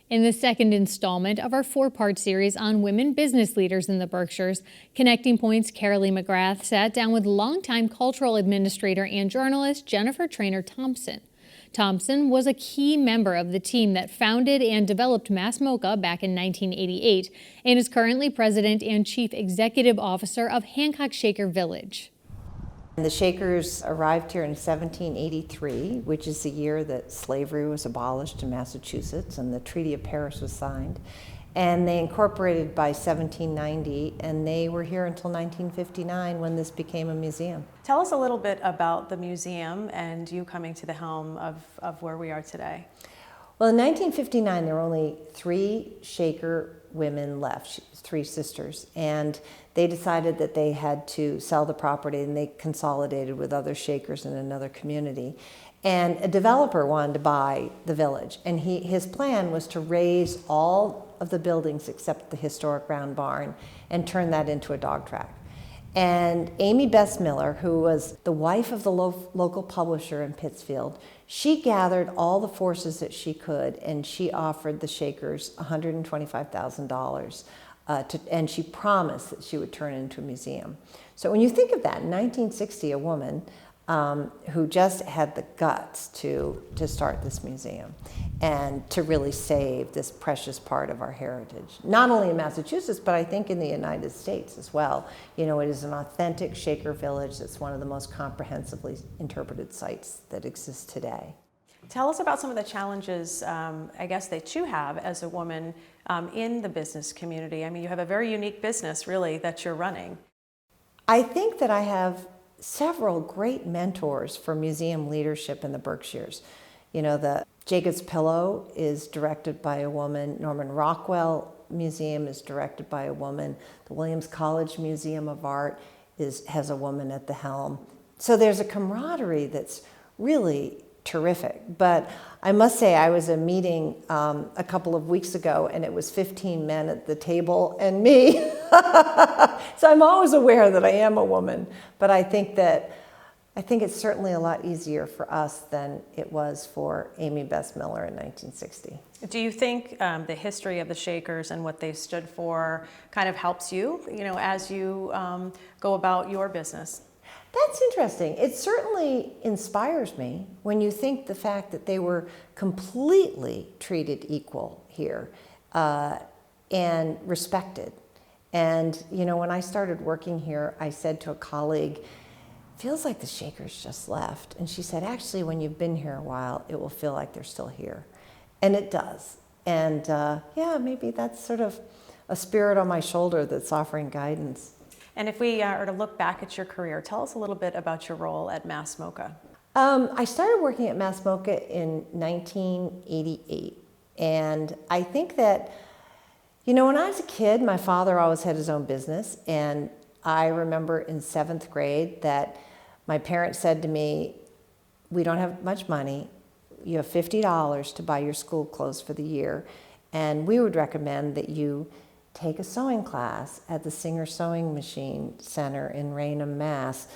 In the second installment of our four-part series on women business leaders in the Berkshires, Connecting Point's Carolee McGrath sat down with longtime cultural administrator and journalist Jennifer Trainer Thompson. Thompson was a key member of the team that founded and developed MassMoCA back in 1988 and is currently president and chief executive officer of Hancock Shaker Village. The Shakers arrived here in 1783, which is the year that slavery was abolished in Massachusetts and the Treaty of Paris was signed. And they incorporated by 1790, and they were here until 1959 when this became a museum. Tell us a little bit about the museum and you coming to the helm of where we are today. Well, in 1959, there were only 3 Shaker women left, 3 sisters, and they decided that they had to sell the property, and they consolidated with other Shakers in another community. And a developer wanted to buy the village, and his plan was to raise all of the buildings except the historic round barn and turn that into a dog track. And Amy Bess Miller, who was the wife of the local publisher in Pittsfield, she gathered all the forces that she could, and she offered the Shakers $125,000, and she promised that she would turn it into a museum. So when you think of that, in 1960, a woman who just had the guts to start this museum and to really save this precious part of our heritage, not only in Massachusetts, but I think in the United States as well. You know, it is an authentic Shaker village that's one of the most comprehensively interpreted sites that exists today. Tell us about some of the challenges, I guess, that you have as a woman in the business community. I mean, you have a very unique business, really, that you're running. I think that I have several great mentors for museum leadership in the Berkshires. You know, the Jacob's Pillow is directed by a woman. Norman Rockwell Museum is directed by a woman. The Williams College Museum of Art has a woman at the helm. So there's a camaraderie that's really terrific. But I must say, I was at a meeting a couple of weeks ago, and it was 15 men at the table and me. So I'm always aware that I am a woman, but I think it's certainly a lot easier for us than it was for Amy Bess Miller in 1960. Do you think the history of the Shakers and what they stood for kind of helps you, as you go about your business? That's interesting. It certainly inspires me when you think the fact that they were completely treated equal here and respected. And, when I started working here, I said to a colleague, feels like the Shakers just left. And she said, actually, when you've been here a while, it will feel like they're still here. And it does. And yeah, maybe that's sort of a spirit on my shoulder that's offering guidance. And if we are to look back at your career, tell us a little bit about your role at MassMoCA. I started working at MassMoCA in 1988. And I think that, when I was a kid, my father always had his own business. And I remember in 7th grade that my parents said to me, we don't have much money. You have $50 to buy your school clothes for the year. And we would recommend that you take a sewing class at the Singer Sewing Machine Center in Raynham, Mass,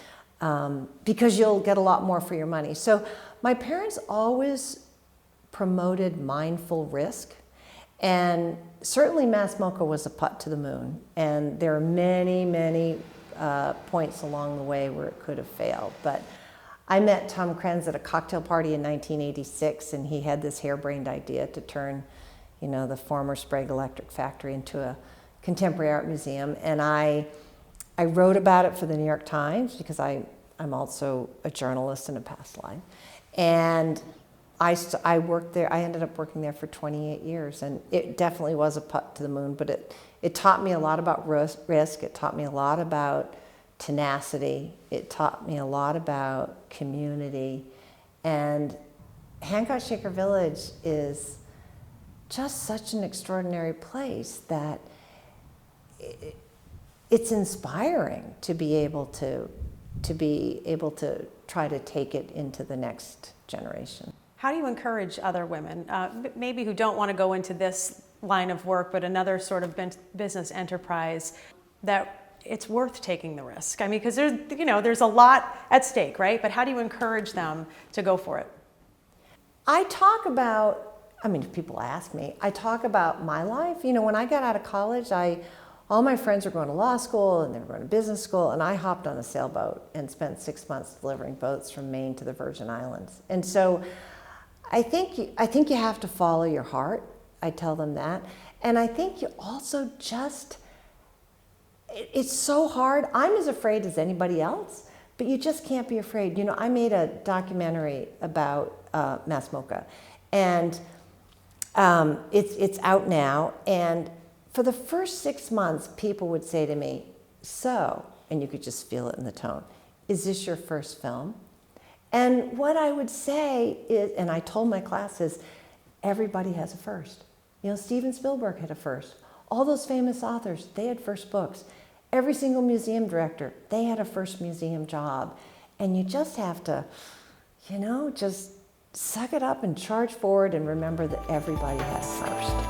because you'll get a lot more for your money. So my parents always promoted mindful risk, and certainly MassMoCA was a putt to the moon, and there are many, many points along the way where it could have failed. But I met Tom Krenz at a cocktail party in 1986, and he had this harebrained idea to turn the former Sprague Electric Factory into a contemporary art museum. And I wrote about it for the New York Times because I'm also a journalist in a past life. And I worked there. I ended up working there for 28 years, and it definitely was a putt to the moon, but it taught me a lot about risk. It taught me a lot about tenacity. It taught me a lot about community. And Hancock Shaker Village is just such an extraordinary place that it's inspiring to be able to try to take it into the next generation. How do you encourage other women, maybe who don't want to go into this line of work, but another sort of business enterprise, that it's worth taking the risk? I mean, because there's a lot at stake, right? But how do you encourage them to go for it? I talk about I mean, if people ask me, I talk about my life. You know, when I got out of college, all my friends were going to law school and they were going to business school, and I hopped on a sailboat and spent 6 months delivering boats from Maine to the Virgin Islands. And so I think you have to follow your heart. I tell them that. And I think you also just, it's so hard. I'm as afraid as anybody else, but you just can't be afraid. You know, I made a documentary about MassMoCA, and it's out now. And for the first 6 months, people would say to me, so, and you could just feel it in the tone, is this your first film? And what I would say is, and I told my classes, everybody has a first. You know, Steven Spielberg had a first. All those famous authors, they had first books. Every single museum director, they had a first museum job. And you just have to, you know, just suck it up and charge forward and remember that everybody has a first.